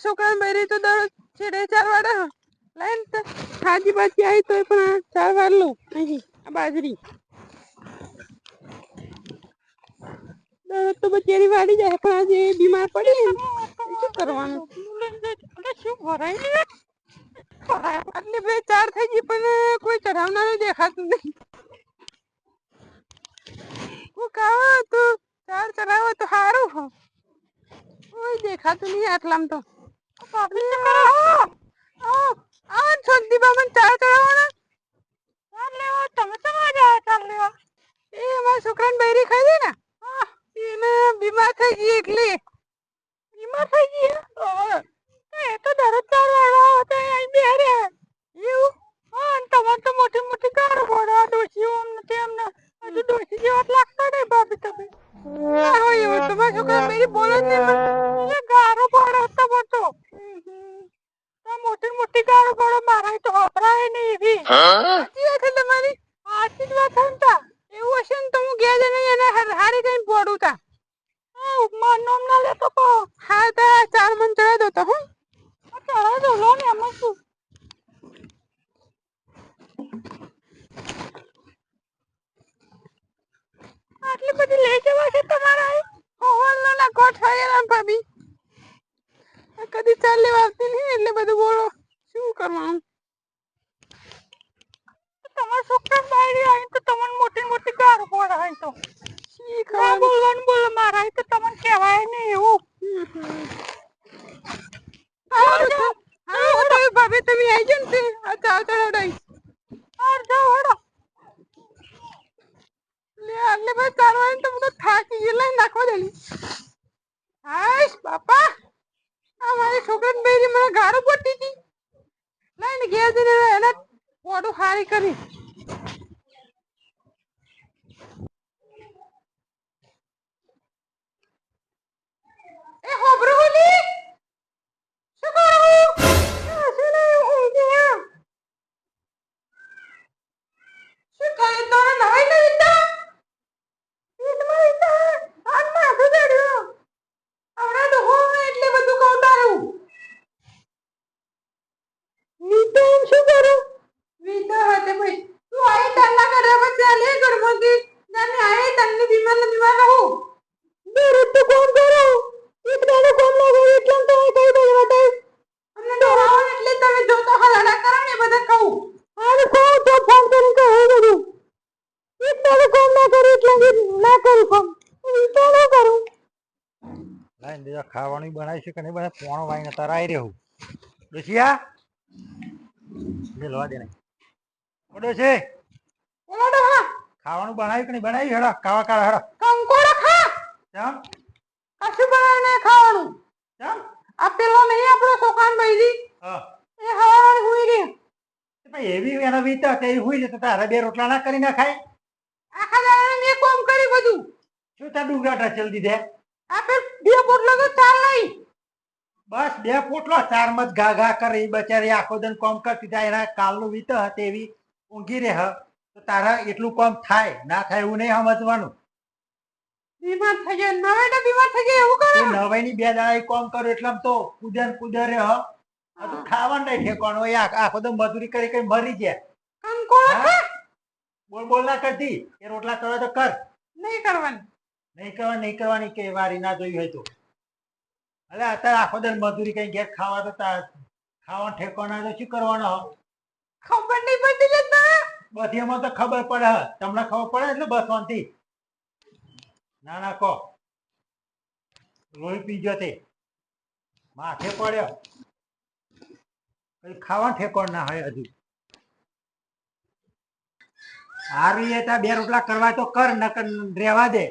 છોકરાને બૈરી તો દરરોજ છેડે 4 વાડા લાઈન હાજી પાછી આવી તો પણ 4 વાર લો અહીં આ બાજરી દરરોજ તો બચેરી વાડી જાય પણ આજે બીમાર પડી શું કરવાનું શું ભરાય આટલી બે 4 થઈ ગઈ પણ કોઈ ચઢાવનારું દેખાતું નહીં હું કાવો તો 4 ચઢાવો તો સારું હો કોઈ દેખાતું નહીં આટલામાં તો પબ્લિક કરો આ છોકરી બામન 4 ચઢાવવાના 4 લેવા તમે તો મજા આવે 4 લેવા એ અમારા છોકરાને બૈરી ખાઈ દે ને એને બીમાર થઈ ગઈ એટલે બીમાર થઈ ગઈ એ તો દરરોજ 4 વાળા હતા અહીં બેરે એવું હા તમારે તો મોટી મોટી કાર પડે ડોસી ઓમ નથી એમને હજુ ડોસી જેવા લાગતા નહીં ભાભી તમે ના હોય એવું તમારા છોકરા મેરી બોલે જ નહીં એ ગારો પડે તમે તો મોટી મોટી ગારો પડે મારા તો હોપરાય નહીં એવી સાચી વાત છે તમારી સાચી જ વાત છે ને એવું હશે ને તો હું ગયા જઈને એને હારી કઈ પડું તા માર નામ ના લેતો કો હા તા 4 મન ચડાવી દો તો હું ચડાવી દો લો ને એમાં શું આટલી બધી લઈ જવા છે તમારા હોવલનો ના કોટ ફાયરા ભાભી કદી 4 લેવા આવતી નહીં એટલે બધું બોલો શું કરવાનું તમાર છોકરા બાયડી આવી તો તમને મોટી મોટી ગારો પડે આવી તો ના બોલવાનું બોલો મારા તો તમને કહેવાય નહીં એવું હા ભાભી તમે આવી જાવ ને આ ચાવ ચડાવડાઈ જાઓ હડો લે આટલે ભાઈ ચાલવાની તો બધું થાકી ગયેલા નાખવા દેલી હાશ બાપા આ મારી છોકરાને બેરી મને ગાળો પડતી હતી લઈને ઘેર જઈને એને પોડું હારી કરી એ હોબરો હોલી શું કરું શું નહીં હું ગયા શું થાય તો નવાઈ નહીં તા ઈટમાં ઈટા આન માથું ચડ્યો આવડા તો હો એટલે બધું કહું તારું વીતો શું કરું વીતો હાથે ભાઈ તું આઈ તાલા કરે પછી આલે ગડબડી જાને આઈ તને બીમાર રહું દરરોજ તો કોમ કરો ઈટનો કોમ ના કરે એટલે તો કઈ દે બતાય અમને ડરાવો એટલે તમે જોતા હલાડા કરો ને બધા કહું આને કહું તો ફોન કરીને કહું બધું ઈટનો કોમ ના કરે એટલે ના કરું કોમ ઈટનો કરું લાઈન દેજો ખાવાનું બનાવી છે કે નહીં બને પોણો વાઈને તરાઈ રહ્યું ડોશિયા લે લોવા દે નહીં ઓડો છે ઓડો હા ખાવાનું બનાવ્યું કે નહીં બનાવ્યું હેડો ખાવા કાઢ હેડો કંકોડો ખા ચમ કશું બનાવીને ખાવાનું ચમ આ પેલો નહીં આપણો છોકરાન બૈરી હા એ હવારે હુઈ રહી ભાઈ એવી એનો વીતા તે હુઈ જતો તારે 2 રોટલા ના કરી ના ખાય આખા દાડાને મેં કોમ કરી બધું શું તાર ડુંગરા ચલ દીધે આપે 2 પોટલો તો ચાલ નહીં બસ 2 પોટલો 4 મત ઘા ઘા કરી બચારી આખો દન કોમ કરતી જાય એના કાલનું વીતા તેવી ઊંઘી રહે તો તારા એટલું કોમ થાય ના થાય એવું નહીં સમજવાનું બીમાર થઈ જાય નવેડા બીમાર થઈ જાય એવું કરે નવાઈની 2 દાડા કોમ કરો એટલે તો કુદર રે આ તો ખાવાનું નહીં ઠેકવાનું હોય આખો દમ મજૂરી કરી કરી મરી જાય કંકોડો ખા બોલ ના કરતી એ રોટલા કરવા તો કર નહીં કરવાની નહીં કરવાની કે વારી ના જોઈ હોય તો અરે અત્યારે આખો દર મજૂરી કઈ ઘેર ખાવા તો ખાવાનું ઠેકવાના તો શું કરવાનો ખબર નહીં પડતી લે તને બધી એમાં તો ખબર પડે તમને ખબર પડે એટલે બસ વાંધી ના કહો લોહી પીજો તે માથે પડ્યો કઈ ખાવાનું ઠેકવાનું ના હોય હજુ હારી એ તા 2 રોટલા કરવા તો કર નકર રહેવા દે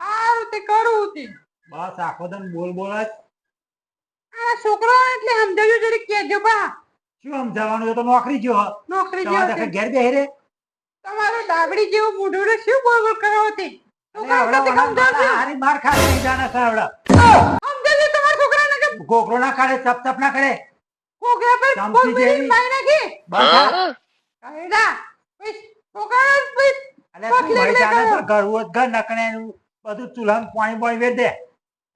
સારું તે કરું તે બસ આખો દન બોલ જ આ છોકરા એટલે સમજાવજો જરી કેજો બા શું સમજાવવાનું તો નોકરી જો નોકરી તમારે જેવો ઘેર બેહી રે તમારો ડાબડી જેવું મોઢું શું બોલ કરો તે હારી માર ખા નહીં જાના સાવડા સમજાવજો તમારા છોકરાને કે ગોગરો ના કાઢે ચપ ના કરે કોગરા પર ચમચી જેવી. મારી નાખી બસ કાયડા પૈસ છોકરા પૈસ અલે તું ભાઈ જાને તો ઘર નકણે બધું ચૂલામાં પાણી વેર દે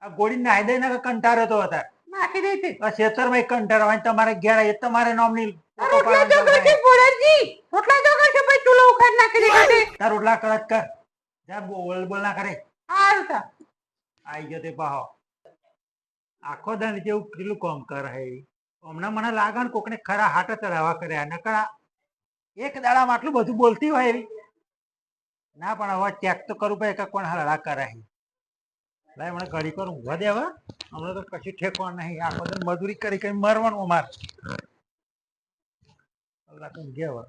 આ ગોળી નાઈ દે ને કંટાળે તો હતા નાખી દે તે આ ખેતરમાં કંટાળવા તમારે ઘેર એ તમારે નામની રોટલા જો કરશે ભોળાજી રોટલા જો કરશે પછી ચૂલો ઉખાડ નાખી દે તે તાર રોટલા કરત કર જા બોલ ના કરે હારું તા આઈ ગયો તે પાહો આખો દન જેવું કેટલું કામ કરે હે હમણાં મને લાગે ને કોકને ખરા હાટ ચડાવવા કર્યા નકરા એક દાડામાં આટલું બધું બોલતી હોય એવી ના પણ હવે ચેક તો કરવું પડે કે કોણ હરડા કરે હે લાય મને ઘડી કરું ઊંઘવા દે હવે હમણાં તો કશું ઠેકવાનું નહીં આખો દિન મજૂરી કરી કરી મરવાનું અમારે કલાક ઊંઘ્યા હવે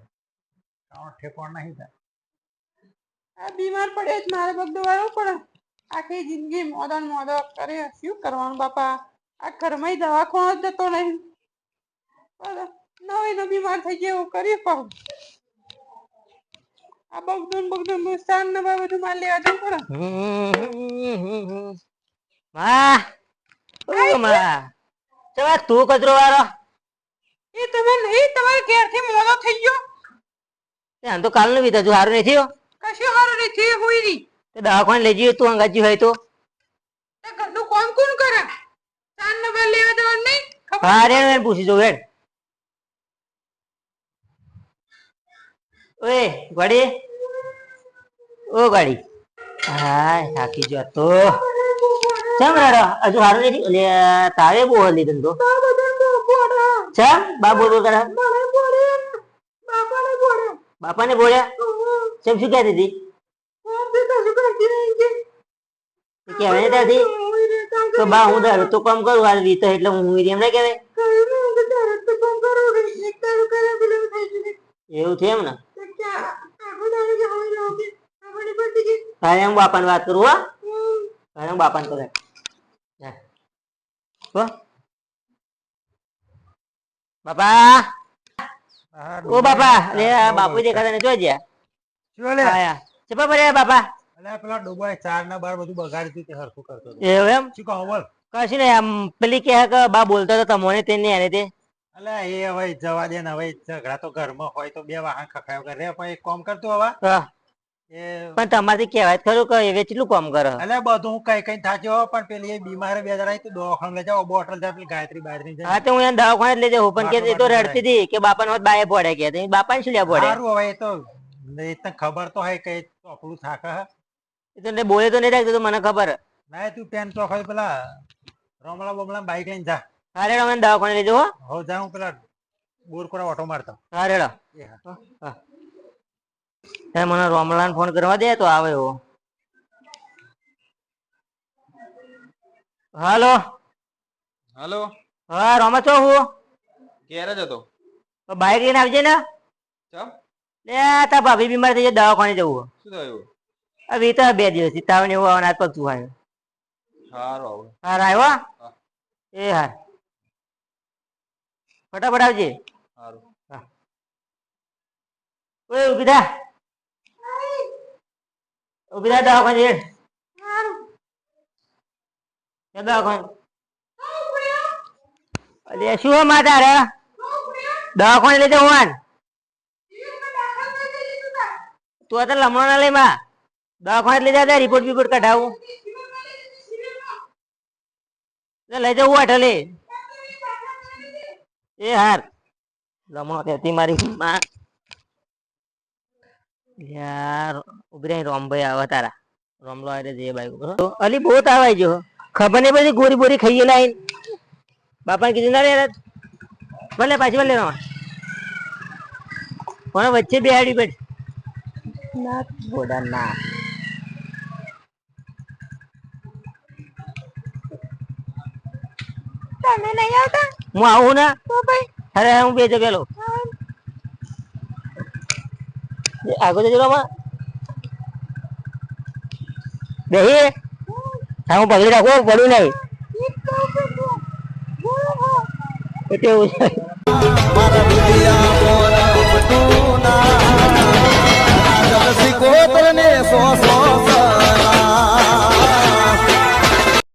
કામ ઠેકવાનું નહીં થાય આ બીમાર પડે જ મારે બધું વાળું પણ આખી જિંદગી મોદો ને મોદો કરે શું કરવાનું બાપા આ ઘરમાં દવાખાનો જ જતો નહીં નવી બીમાર થઈ ગયા એવું કરી કહું આ બગડું મુસ્તાન ને બધું માર લેવા જવું પડે માં ઓ માં ચવા તું કચરો વાળો એ તમે નહીં તમારે ઘેરથી મોદો થઈ ગયો આમ તો કાલનું બી હજુ સારું નથી થયો કશું હારું નહીં થયું હોય નહીં તો દવાખાને લઈ જઈએ તું અંગાજી હોય તો ઘરનું કોણ કોણ કરે ચાર નંબર લેવા દેવાનું નહીં ખબર હા રે એને પૂછી જો હેડ ઓય ગાડી ઓ ગાડી હા થાકી ગયો તો ચમ રાડો હજુ સારું નથી એટલે તારે બહુ હલી ધંધો ચમ બા બોલ કરે બાપાને બોલ્યા ચમ શું કહેતી હતી કહેવાય ત્યાંથી તો બા હું દારૂ તો કામ કરું આ રીતો એટલે હું એમ ના કહેવાય એવું છે એમ ને તારે હું બાપાને વાત કરું હા તારે હું બાપાને કરે બાપા ઓ બાપા અરે આ બાપુ દેખાતા ને જોજે શું લે આયા ચપા પડ્યા બાપા અલ્યા પેલા ડોબાએ ચાર ના બાર બધું બગાડી તે હરખું કરતો હતો એવું એમ શું કહો બોલ કશું નહીં આમ પેલી કહે કે બા બોલતા તો તમને તે નહીં આને તે અલ્યા એ હવે જવા દે ને હવે ઝઘડા તો ઘરમાં હોય તો બે વાહન ખખાયો કરે પણ એક કામ કરતો હવે હા એ પણ તમારથી કહેવાય જ ખરું કે એ કેટલું કામ કરે અલ્યા બધું હું કઈ કઈ થાક્યો પણ પેલી એ બીમાર બે જણા તો દવાખાને લઈ જાઓ બોટલ જા પેલી ગાયત્રી બાયત્રી જાય હા તો હું એને દવાખાને જ લઈ જાઉં પણ કે એ તો રડતી હતી કે બાપાને હોત બાએ પડે કે બાપાને શું લ્યા પડે સારું હવે એ તો એ તને ખબર તો હોય કે ચોપડું થાકે હે એ તો એને બોલે તો નહીં રાખતો તો મને ખબર ના તું પેન ચોખાઈ પેલા રોમલા બોમલા બાઈક લઈને જા હા રેડો મને દવાખાને લઈ જાઉં હો જા હું પેલા બોર કોરા ઓટો મારતો હા રેડો એ હા હા મને રોમલાને ફોન કરવા દે તો આવે એવો હાલો હાલો હા રોમા છો હું ક્યારે જ હતો બાઈક લઈને આવજે ને ચમ લે તાર ભાભી બીમાર થઈ જાય દવાખાને જવું શું થયું હવે તો 2 દિવસથી તાવ ને એવું આવવાના હાથ પગ આવ્યો સારું આવું હાર આવ્યો હા. એ હાર ફટાફટ આવજે સારું ઓય ઉભી થા દવાખાને જઈ દવાખાને અરે શું હે માં તારે દવાખાને લઈ જવાનું તું અત્યારે લમણો ના લઈ માં દવાખાને લઈ જા રિપોર્ટ બિપોર્ટ કઢાવું લઈ જવું અઠલે એ હાર લમણો ત્યાંથી મારી માં યાર ઉભી રહી રોમભાઈ આવે તારા રોમલો આવે જે બાઈક અલી બહુ તાવ આવી ગયો ખબર નહીં પછી ગોરી બોરી ખાઈએ લાઈન બાપાને કીધું ના રે ભલે પાછી ભલે કોને વચ્ચે બેહાડી બેઠ ના બોડા ના તમે નહીં આવતા હું આવું ને તો ભાઈ અરે હું બે જગ્યા લો આગળ જજો માં બેહી હું પકડી રાખો પડ્યું નહીં એટલે એવું છે કોતરને સોસ